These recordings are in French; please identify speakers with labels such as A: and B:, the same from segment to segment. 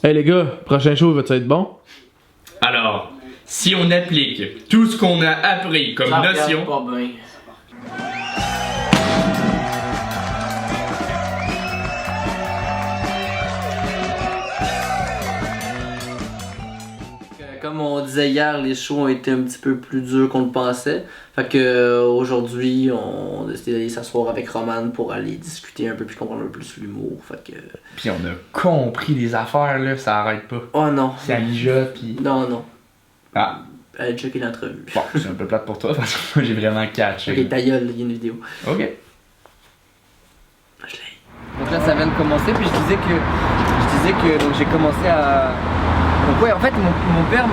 A: Hey les gars, prochain show va-tu être bon?
B: Alors, si on applique tout ce qu'on a appris comme notion...
C: Pas bien. Comme on disait hier, les shows ont été un petit peu plus durs qu'on le pensait. Fait que aujourd'hui, on a décidé d'aller s'asseoir avec Roman pour aller discuter un peu plus, comprendre un peu plus l'humour. Fait que...
B: Puis on a compris des affaires là, ça arrête pas.
C: Oh non.
B: C'est Alija pis...
C: Non.
B: Ah.
C: Allez checker l'entrevue.
B: Bon, c'est un peu plate pour toi parce que moi j'ai vraiment catché.
C: Ok, ta gueule, il y a une vidéo.
B: Ok.
C: Je l'ai. Donc là, ça vient de commencer, puis je disais que donc j'ai commencé à... Donc ouais, en fait, mon père,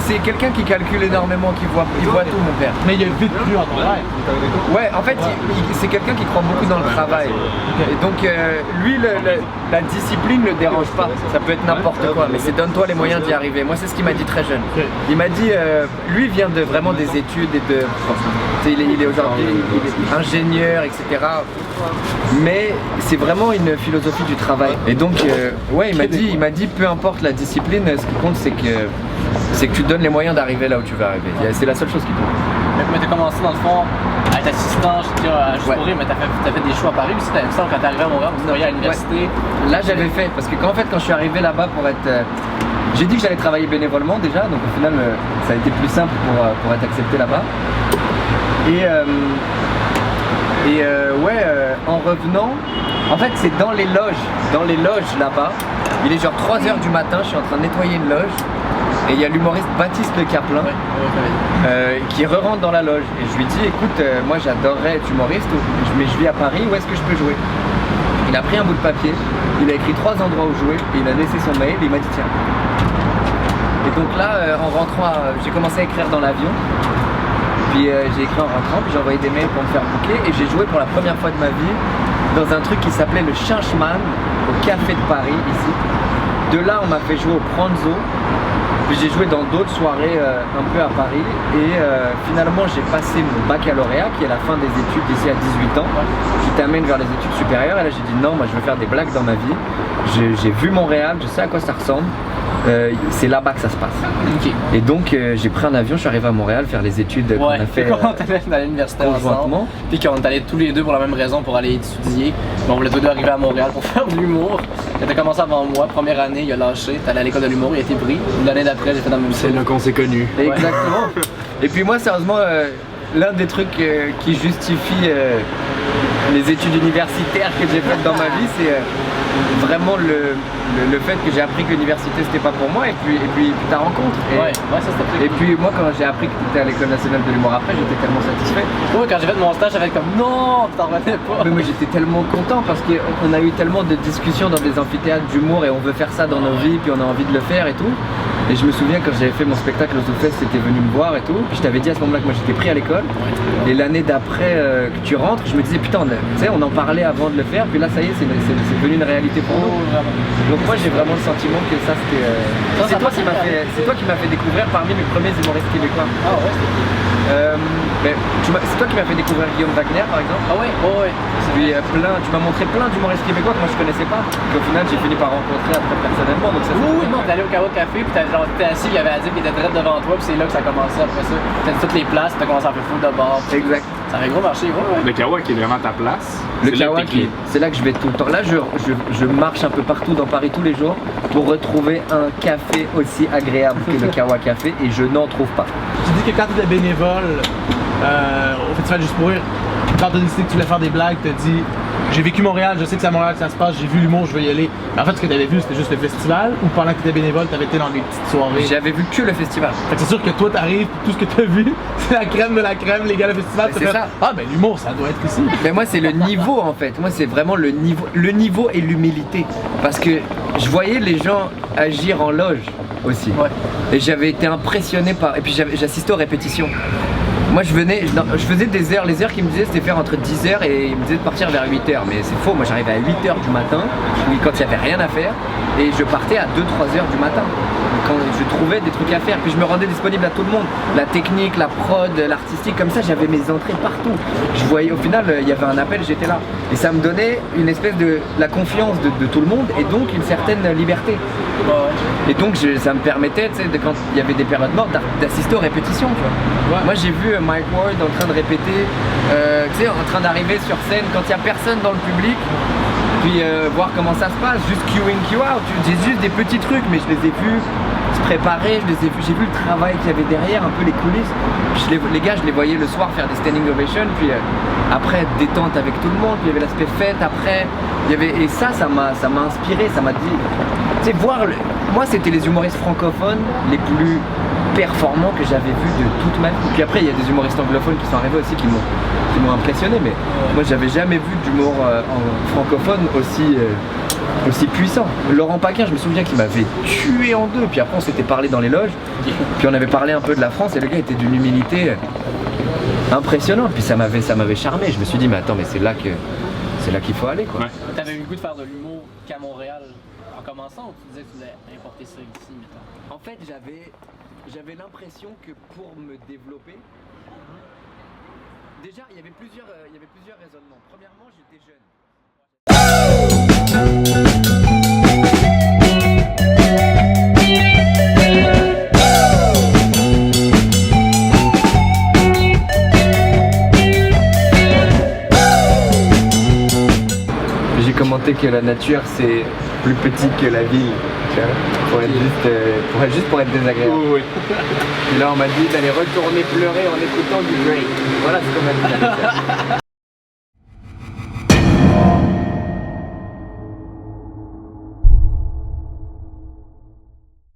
C: c'est quelqu'un qui calcule énormément, il voit tout, mon père.
A: Mais il y a vite plus en travail.
C: Ouais, en fait, c'est quelqu'un qui croit beaucoup dans le travail. Et donc, lui, la discipline ne le dérange pas. Ça peut être n'importe quoi, mais c'est donne-toi les moyens d'y arriver. Moi, c'est ce qu'il m'a dit très jeune. Il m'a dit, lui vient vraiment des études et de... Il est aujourd'hui ingénieur, etc. Mais c'est vraiment une philosophie du travail. Et donc, ouais, il m'a dit, peu importe la discipline, ce qui compte, c'est que tu te donnes les moyens d'arriver là où tu veux arriver. C'est la seule chose qui compte.
D: Mais t'as commencé dans le fond à être assistant, juste pour rire, mais t'as fait des shows à Paris aussi, t'as quand t'es arrivé à Montréal, tu travaillais à l'université.
C: Ouais. Là j'avais fait, parce que quand je suis arrivé là-bas pour être... j'ai dit que j'allais travailler bénévolement déjà, donc au final ça a été plus simple pour être accepté là-bas. En revenant, en fait c'est dans les loges là-bas, il est genre 3h du matin, je suis en train de nettoyer une loge. Et il y a l'humoriste Baptiste Le Caplin qui re-rentre dans la loge. Et je lui dis, écoute, moi j'adorerais être humoriste, mais je vis à Paris, où est-ce que je peux jouer? Il a pris un bout de papier, il a écrit 3 endroits où jouer, et il a laissé son mail, et il m'a dit tiens. Et donc là, en rentrant, j'ai commencé à écrire dans l'avion. Puis j'ai écrit en rentrant, puis j'ai envoyé des mails pour me faire booker. Et j'ai joué pour la première fois de ma vie dans un truc qui s'appelait le Chinchman, au Café de Paris, ici. De là, on m'a fait jouer au Pranzo. Puis j'ai joué dans d'autres soirées un peu à Paris et finalement j'ai passé mon baccalauréat qui est la fin des études ici à 18 ans qui t'amène vers les études supérieures et là j'ai dit non, moi je veux faire des blagues dans ma vie, j'ai vu Montréal, je sais à quoi ça ressemble, c'est là-bas que ça se passe. Okay. Et donc j'ai pris un avion, je suis arrivé à Montréal faire les études qu'on a fait
D: quand on allait à l'université ensemble, puis qu'on est allés tous les deux pour la même raison pour aller étudier, mais on voulait tous deux arriver à Montréal pour faire de l'humour. Il a commencé avant moi, première année, il a lâché, t'es allé à l'école de l'humour, il a été pris. L'année d'après, j'ai fait dans le même
A: C'est là qu'on s'est connus.
C: Exactement. Et puis moi, sérieusement, l'un des trucs qui justifie les études universitaires que j'ai faites dans ma vie, c'est vraiment le fait que j'ai appris que l'université c'était pas pour moi et puis ta rencontre.
D: Ça c'était.
C: Et puis moi quand j'ai appris que tu étais à l'école nationale de l'humour après, j'étais tellement satisfait.
D: Ouais, quand j'ai fait mon stage, j'avais comme non, t'en revenais pas.
C: Mais moi j'étais tellement content parce qu'on a eu tellement de discussions dans des amphithéâtres d'humour et on veut faire ça dans nos vies, puis on a envie de le faire et tout. Et je me souviens quand j'avais fait mon spectacle au Zoufest, t'étais venu me voir et tout. Puis je t'avais dit à ce moment-là que moi j'étais pris à l'école. Et l'année d'après que tu rentres, je me disais putain, tu sais, on en parlait avant de le faire. Puis là ça y est, c'est devenu une réalité pour nous. Donc moi j'ai vraiment le sentiment que ça c'était... c'est toi qui m'as fait découvrir parmi mes premiers humoristes québécois.
D: Ah ouais.
C: C'est toi qui m'as fait découvrir Guillaume Wagner par exemple.
D: Ah ouais.
C: Puis tu m'as montré plein d'humoristes québécois que moi je connaissais pas. Qu'au final j'ai fini par rencontrer après personnellement. Donc ça
D: non, t'es allé au Kawa Café, puis t'es assis, il y avait Adib qui était direct devant toi, puis c'est là que ça a commencé après ça. T'as toutes les places, t'as commencé à faire fou de bord.
C: Exact.
D: Ça avait gros marché, ouais.
B: Le Kawa qui est vraiment ta place.
C: Le Kawa, c'est là que je vais tout le temps. Là, je marche un peu partout dans Paris tous les jours pour retrouver un café aussi agréable que le Kawa Café et je n'en trouve pas.
A: Tu dis que quand tu étais bénévole au Festival Juste pour rire, quand tu as décidé que tu voulais faire des blagues, tu as dit j'ai vécu Montréal, je sais que c'est à Montréal que ça se passe, j'ai vu l'humour, je veux y aller. Mais en fait, ce que tu avais vu, c'était juste le festival ou pendant que tu étais bénévole, tu avais été dans des petites soirées?
C: J'avais vu que le festival.
A: Fait que c'est sûr que toi, t'arrives, tout ce que tu as vu, c'est la crème de la crème, les gars, le festival.
C: C'est ça.
A: Ah, ben l'humour, ça doit être ici.
C: Mais moi, c'est le niveau en fait. Moi, c'est vraiment le niveau et l'humilité. Parce que je voyais les gens agir en loge aussi. Ouais. Et j'avais été impressionné par. Et puis j'assistais aux répétitions. Moi je faisais des heures, les heures qu'ils me disaient c'était faire entre 10h et ils me disaient de partir vers 8h, mais c'est faux, moi j'arrivais à 8h du matin, quand il n'y avait rien à faire, Et je partais à 2-3 heures du matin quand je trouvais des trucs à faire. Puis je me rendais disponible à tout le monde. La technique, la prod, l'artistique, comme ça j'avais mes entrées partout. Je voyais au final, il y avait un appel, j'étais là. Et ça me donnait une espèce de la confiance de tout le monde et donc une certaine liberté. Et donc ça me permettait, tu sais, quand il y avait des périodes mortes, d'assister aux répétitions, tu vois.
A: Ouais.
C: Moi j'ai vu Mike Ward en train de répéter, tu sais, en train d'arriver sur scène quand il n'y a personne dans le public. Puis voir comment ça se passe, juste Q in, Q out, j'ai juste des petits trucs, mais je les ai vus se préparer, j'ai vu le travail qu'il y avait derrière, un peu les coulisses. Les gars, je les voyais le soir faire des standing ovations, puis après détente avec tout le monde, puis il y avait l'aspect fête après, et ça m'a inspiré, ça m'a dit, tu sais, moi c'était les humoristes francophones les plus performants que j'avais vus de toute ma vie. Puis après il y a des humoristes anglophones qui sont arrivés aussi qui m'ont impressionné, mais moi j'avais jamais vu d'humour francophone aussi puissant. Laurent Paquin, je me souviens qu'il m'avait tué en deux, puis après on s'était parlé dans les loges, puis on avait parlé un peu de la France et le gars était d'une humilité impressionnante, puis ça m'avait charmé. Je me suis dit mais attends, mais c'est là qu'il faut aller, quoi.
B: Ouais.
D: T'avais eu le goût de faire de l'humour qu'à Montréal en commençant, ou tu disais que tu voulais importer ça ici, mettons?
C: En fait, j'avais l'impression que pour me développer, déjà il y avait plusieurs raisonnements. Premièrement, j'étais jeune. J'ai commenté que la nature c'est plus petit que la ville, tu vois, pour être désagréable.
B: Oui.
C: Et là on m'a dit d'aller retourner pleurer en écoutant du Drake. Voilà ce qu'on m'a dit.